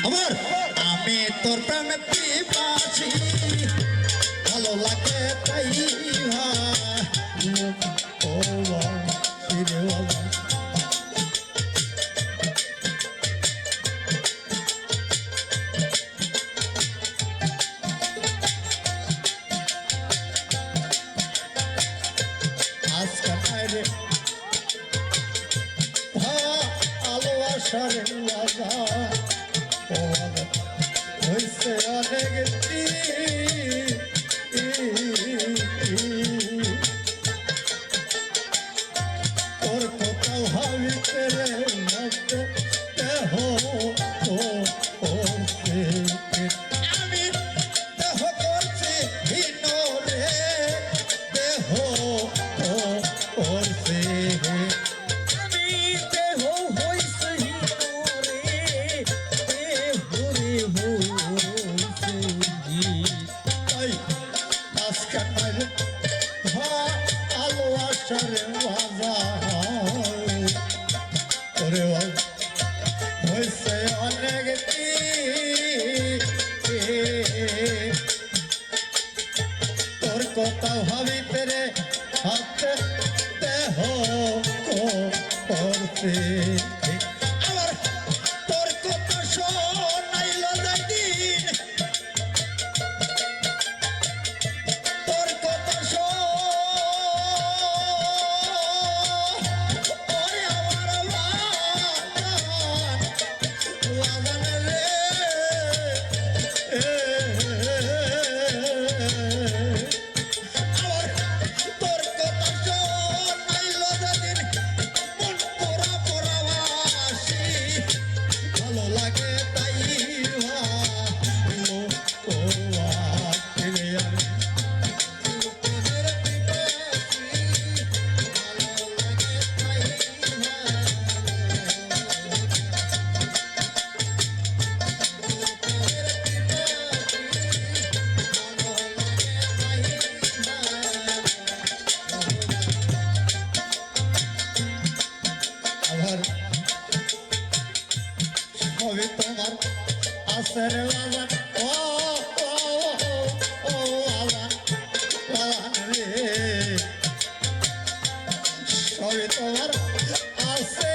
আমার আমি তোর প্রেমে পিপাসি ভালো লাগে তাই ও রে বাবা আজকে রে আলো আসার রাজা হইছে অনেক তোর কোথাও ভাবিতে রে দেহ আমি দেহ করছি হীন রে দেহ করছে আলো আসার ওরে হয়েছে অনেক তোর কথা ভাবিতে রে হাতে দেহ করছে আমার তোর কথা শোনাইল দিন সবই তোমার আসের লালা ও রে সবই তোমার আসে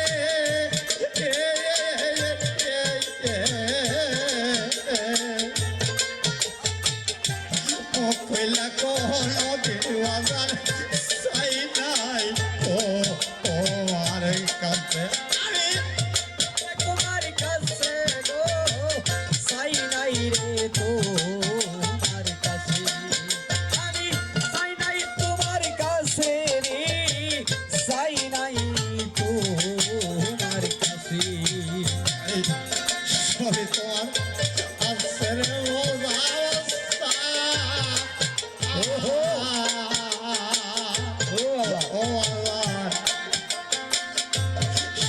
কইলা কোনো বিবাজার চাই নাই আর কাছে সবই তোমার আসের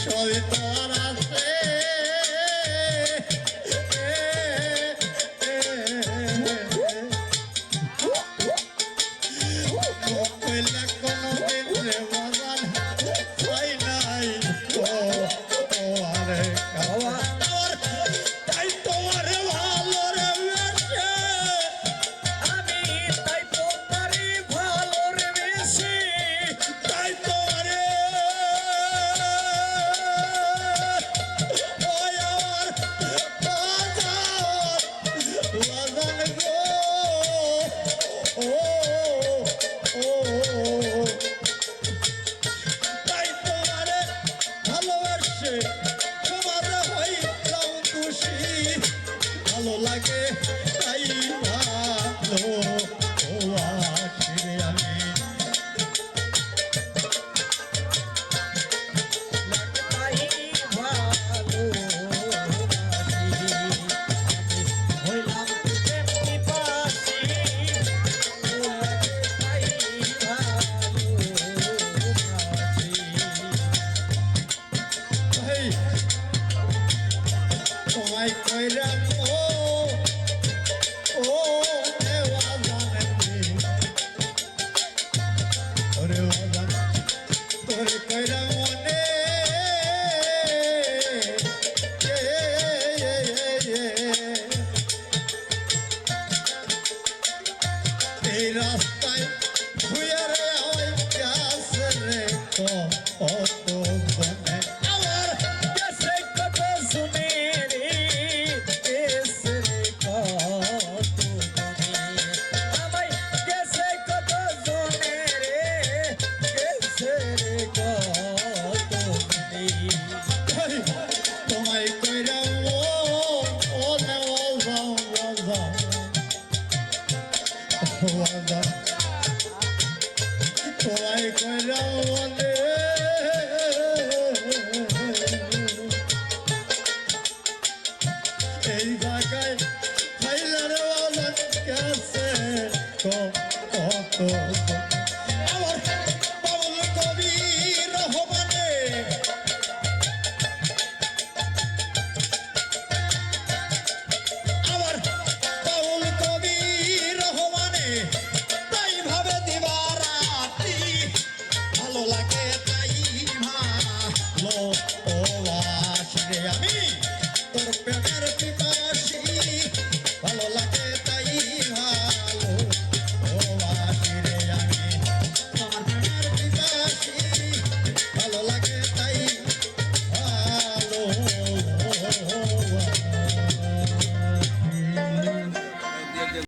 সবই তোমার আছে কোনো দিন রে বাজার হয় নাই আরে তাই তোমার ভালো রে আমি তাই তোমারে ভালো রে বেশি তাই তোমারে ওই আমার বাজার গো তাই তোমারে ভালোবাসে সমাজে হইলাম খুশি ভালো লাগে তাই ভালো আসি আমি তোমায় কইরা